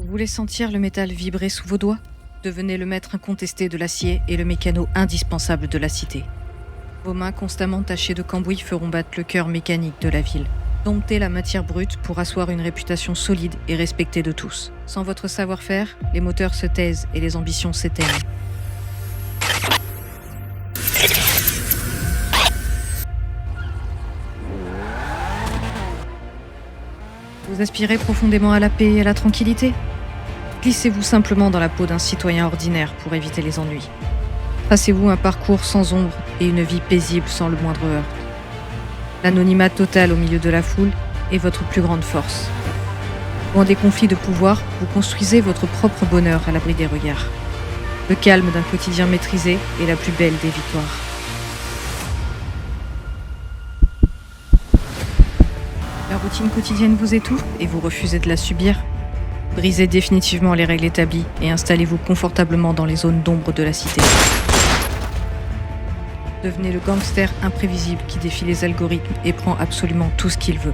Vous voulez sentir le métal vibrer sous vos doigts? Devenez le maître incontesté de l'acier et le mécano indispensable de la cité. Vos mains constamment tachées de cambouis feront battre le cœur mécanique de la ville. Domptez la matière brute pour asseoir une réputation solide et respectée de tous. Sans votre savoir-faire, les moteurs se taisent et les ambitions s'éteignent. Vous aspirez profondément à la paix et à la tranquillité? Glissez-vous simplement dans la peau d'un citoyen ordinaire pour éviter les ennuis. Tracez-vous un parcours sans ombre et une vie paisible sans le moindre heurt. L'anonymat total au milieu de la foule est votre plus grande force. Loin des conflits de pouvoir, vous construisez votre propre bonheur à l'abri des regards. Le calme d'un quotidien maîtrisé est la plus belle des victoires. La routine quotidienne vous étouffe et vous refusez de la subir. Brisez définitivement les règles établies et installez-vous confortablement dans les zones d'ombre de la cité. Devenez le gangster imprévisible qui défie les algorithmes et prend absolument tout ce qu'il veut.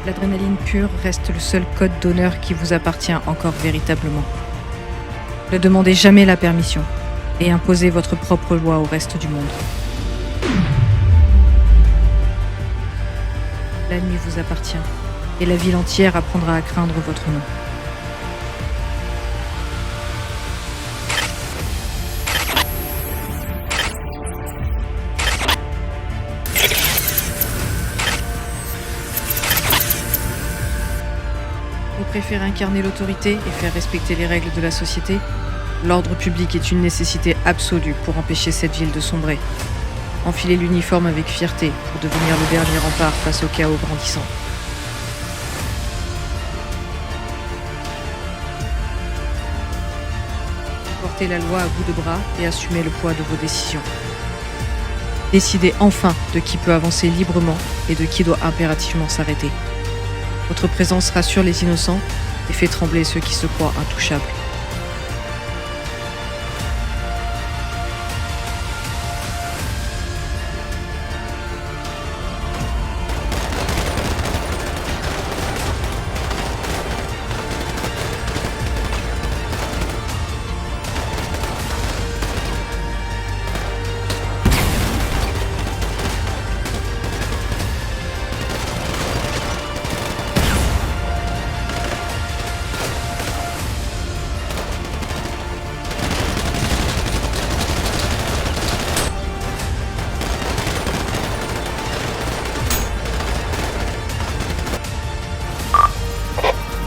L'adrénaline pure reste le seul code d'honneur qui vous appartient encore véritablement. Ne demandez jamais la permission et imposez votre propre loi au reste du monde. La nuit vous appartient et la ville entière apprendra à craindre votre nom. Vous préférez incarner l'autorité et faire respecter les règles de la société? L'ordre public est une nécessité absolue pour empêcher cette ville de sombrer. Enfilez l'uniforme avec fierté pour devenir le dernier rempart face au chaos grandissant. Portez la loi à bout de bras et assumez le poids de vos décisions. Décidez enfin de qui peut avancer librement et de qui doit impérativement s'arrêter. Votre présence rassure les innocents et fait trembler ceux qui se croient intouchables.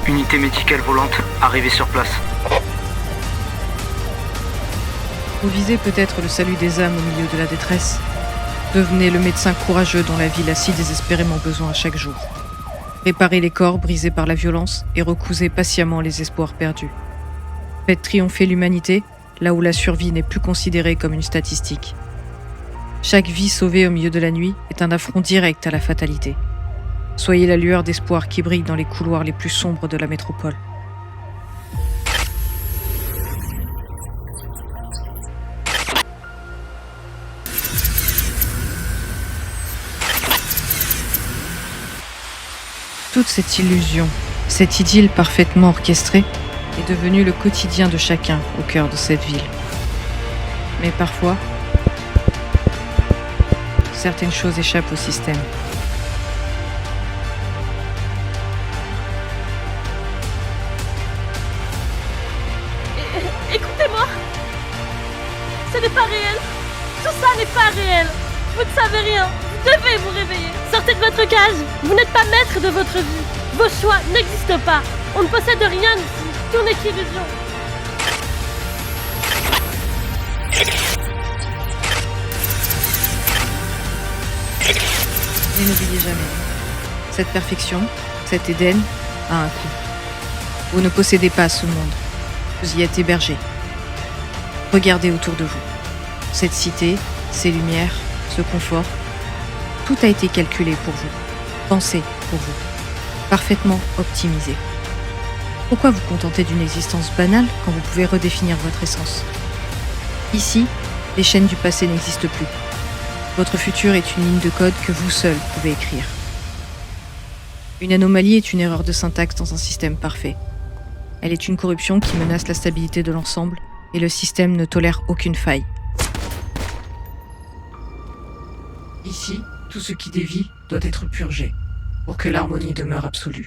Unité médicale volante, arrivée sur place. Vous visez peut-être le salut des âmes au milieu de la détresse. Devenez le médecin courageux dont la ville a si désespérément besoin chaque jour. Réparez les corps brisés par la violence et recousez patiemment les espoirs perdus. Faites triompher l'humanité là où la survie n'est plus considérée comme une statistique. Chaque vie sauvée au milieu de la nuit est un affront direct à la fatalité. Soyez la lueur d'espoir qui brille dans les couloirs les plus sombres de la métropole. Toute cette illusion, cette idylle parfaitement orchestrée, est devenue le quotidien de chacun au cœur de cette ville. Mais parfois, certaines choses échappent au système. Écoutez-moi! Ce n'est pas réel! Tout ça n'est pas réel! Vous ne savez rien! Vous devez vous réveiller! Sortez de votre cage! Vous n'êtes pas maître de votre vie! Vos choix n'existent pas! On ne possède rien ici! Tout n'est qu'illusion! Et n'oubliez jamais, cette perfection, cet Éden, a un coût. Vous ne possédez pas ce monde. Vous y êtes hébergé. Regardez autour de vous. Cette cité, ces lumières, ce confort, tout a été calculé pour vous, pensé pour vous, parfaitement optimisé. Pourquoi vous contenter d'une existence banale quand vous pouvez redéfinir votre essence? Ici, Les chaînes du passé n'existent plus. Votre futur est une ligne de code que vous seul pouvez écrire. Une anomalie est une erreur de syntaxe dans un système parfait. Elle est une corruption qui menace la stabilité de l'ensemble et le système ne tolère aucune faille. Ici, tout ce qui dévie doit être purgé pour que l'harmonie demeure absolue.